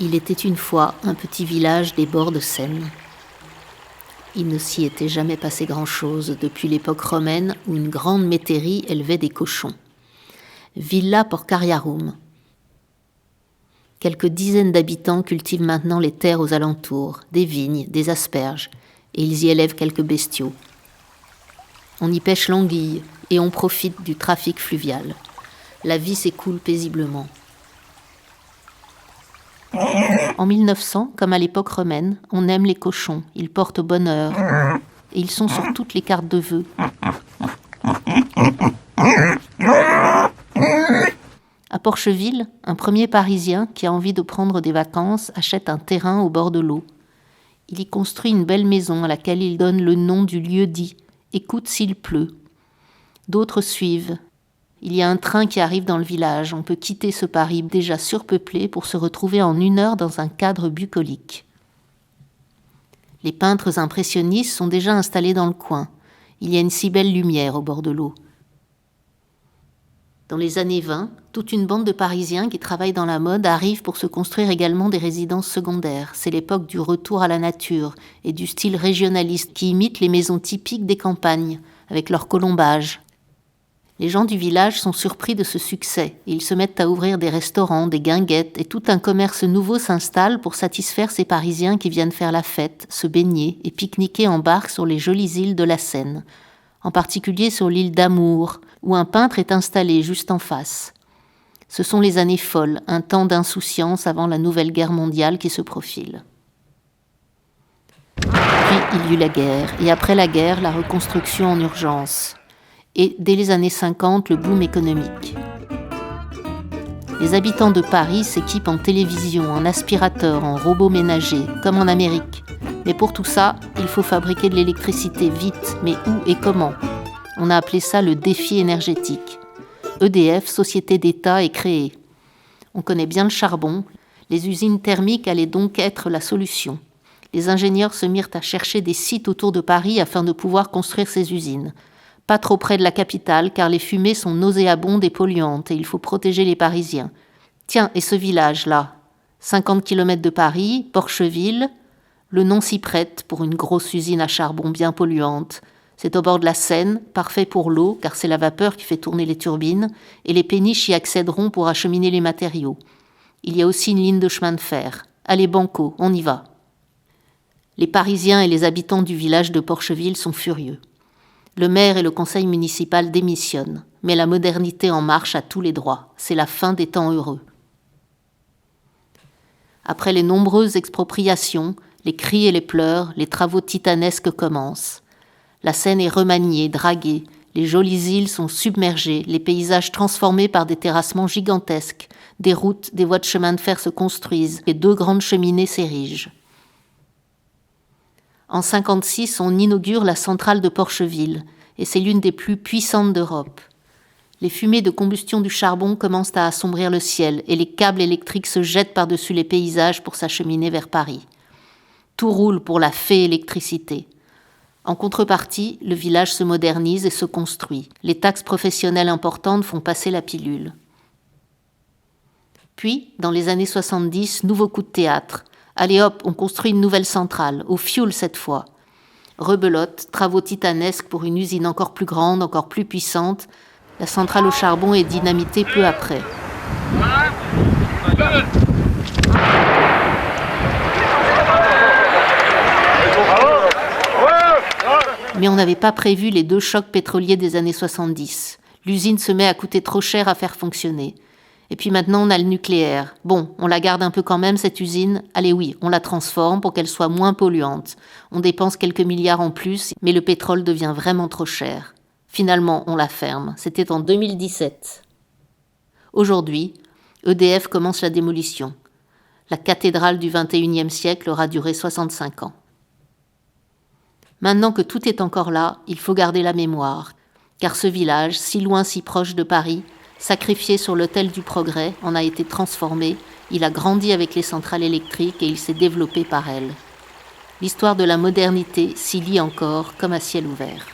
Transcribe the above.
Il était une fois un petit village des bords de Seine. Il ne s'y était jamais passé grand-chose depuis l'époque romaine où une grande métairie élevait des cochons. Villa Porcariarum. Quelques dizaines d'habitants cultivent maintenant les terres aux alentours, des vignes, des asperges, et ils y élèvent quelques bestiaux. On y pêche l'anguille et on profite du trafic fluvial. La vie s'écoule paisiblement. En 1900, comme à l'époque romaine, on aime les cochons, ils portent bonheur, et ils sont sur toutes les cartes de vœux. À Porcheville, un premier Parisien qui a envie de prendre des vacances achète un terrain au bord de l'eau. Il y construit une belle maison à laquelle il donne le nom du lieu-dit, écoute s'il pleut. D'autres suivent. Il y a un train qui arrive dans le village. On peut quitter ce Paris déjà surpeuplé pour se retrouver en 1 heure dans un cadre bucolique. Les peintres impressionnistes sont déjà installés dans le coin. Il y a une si belle lumière au bord de l'eau. Dans les années 20, toute une bande de Parisiens qui travaillent dans la mode arrive pour se construire également des résidences secondaires. C'est l'époque du retour à la nature et du style régionaliste qui imite les maisons typiques des campagnes, avec leurs colombages. Les gens du village sont surpris de ce succès et ils se mettent à ouvrir des restaurants, des guinguettes et tout un commerce nouveau s'installe pour satisfaire ces Parisiens qui viennent faire la fête, se baigner et pique-niquer en barque sur les jolies îles de la Seine, en particulier sur l'île d'Amour, où un peintre est installé juste en face. Ce sont les années folles, un temps d'insouciance avant la nouvelle guerre mondiale qui se profile. Puis il y eut la guerre, et après la guerre, la reconstruction en urgence. Et dès les années 50, le boom économique. Les habitants de Paris s'équipent en télévision, en aspirateur, en robots ménagers, comme en Amérique. Mais pour tout ça, il faut fabriquer de l'électricité vite, mais où et comment ? On a appelé ça le défi énergétique. EDF, société d'État, est créée. On connaît bien le charbon. Les usines thermiques allaient donc être la solution. Les ingénieurs se mirent à chercher des sites autour de Paris afin de pouvoir construire ces usines. Pas trop près de la capitale, car les fumées sont nauséabondes et polluantes, et il faut protéger les Parisiens. Tiens, et ce village-là, 50 km de Paris, Porcheville, le nom s'y prête pour une grosse usine à charbon bien polluante. C'est au bord de la Seine, parfait pour l'eau, car c'est la vapeur qui fait tourner les turbines, et les péniches y accéderont pour acheminer les matériaux. Il y a aussi une ligne de chemin de fer. Allez, banco, on y va. Les Parisiens et les habitants du village de Porcheville sont furieux. Le maire et le conseil municipal démissionnent, mais la modernité en marche à tous les droits. C'est la fin des temps heureux. Après les nombreuses expropriations, les cris et les pleurs, les travaux titanesques commencent. La Seine est remaniée, draguée, les jolies îles sont submergées, les paysages transformés par des terrassements gigantesques, des routes, des voies de chemin de fer se construisent, et 2 grandes cheminées s'érigent. En 1956, on inaugure la centrale de Porcheville, et c'est l'une des plus puissantes d'Europe. Les fumées de combustion du charbon commencent à assombrir le ciel, et les câbles électriques se jettent par-dessus les paysages pour s'acheminer vers Paris. Tout roule pour la fée électricité. En contrepartie, le village se modernise et se construit. Les taxes professionnelles importantes font passer la pilule. Puis, dans les années 70, nouveau coup de théâtre. Allez hop, on construit une nouvelle centrale, au fioul cette fois. Rebelote, travaux titanesques pour une usine encore plus grande, encore plus puissante. La centrale au charbon est dynamitée peu après. Mais on n'avait pas prévu les 2 chocs pétroliers des années 70. L'usine se met à coûter trop cher à faire fonctionner. Et puis maintenant, on a le nucléaire. Bon, on la garde un peu quand même, cette usine. Allez oui, on la transforme pour qu'elle soit moins polluante. On dépense quelques milliards en plus, mais le pétrole devient vraiment trop cher. Finalement, on la ferme. C'était en 2017. Aujourd'hui, EDF commence la démolition. La cathédrale du XXIe siècle aura duré 65 ans. Maintenant que tout est encore là, il faut garder la mémoire. Car ce village, si loin, si proche de Paris, sacrifié sur l'autel du progrès, en a été transformé, il a grandi avec les centrales électriques et il s'est développé par elles. L'histoire de la modernité s'y lit encore comme à ciel ouvert.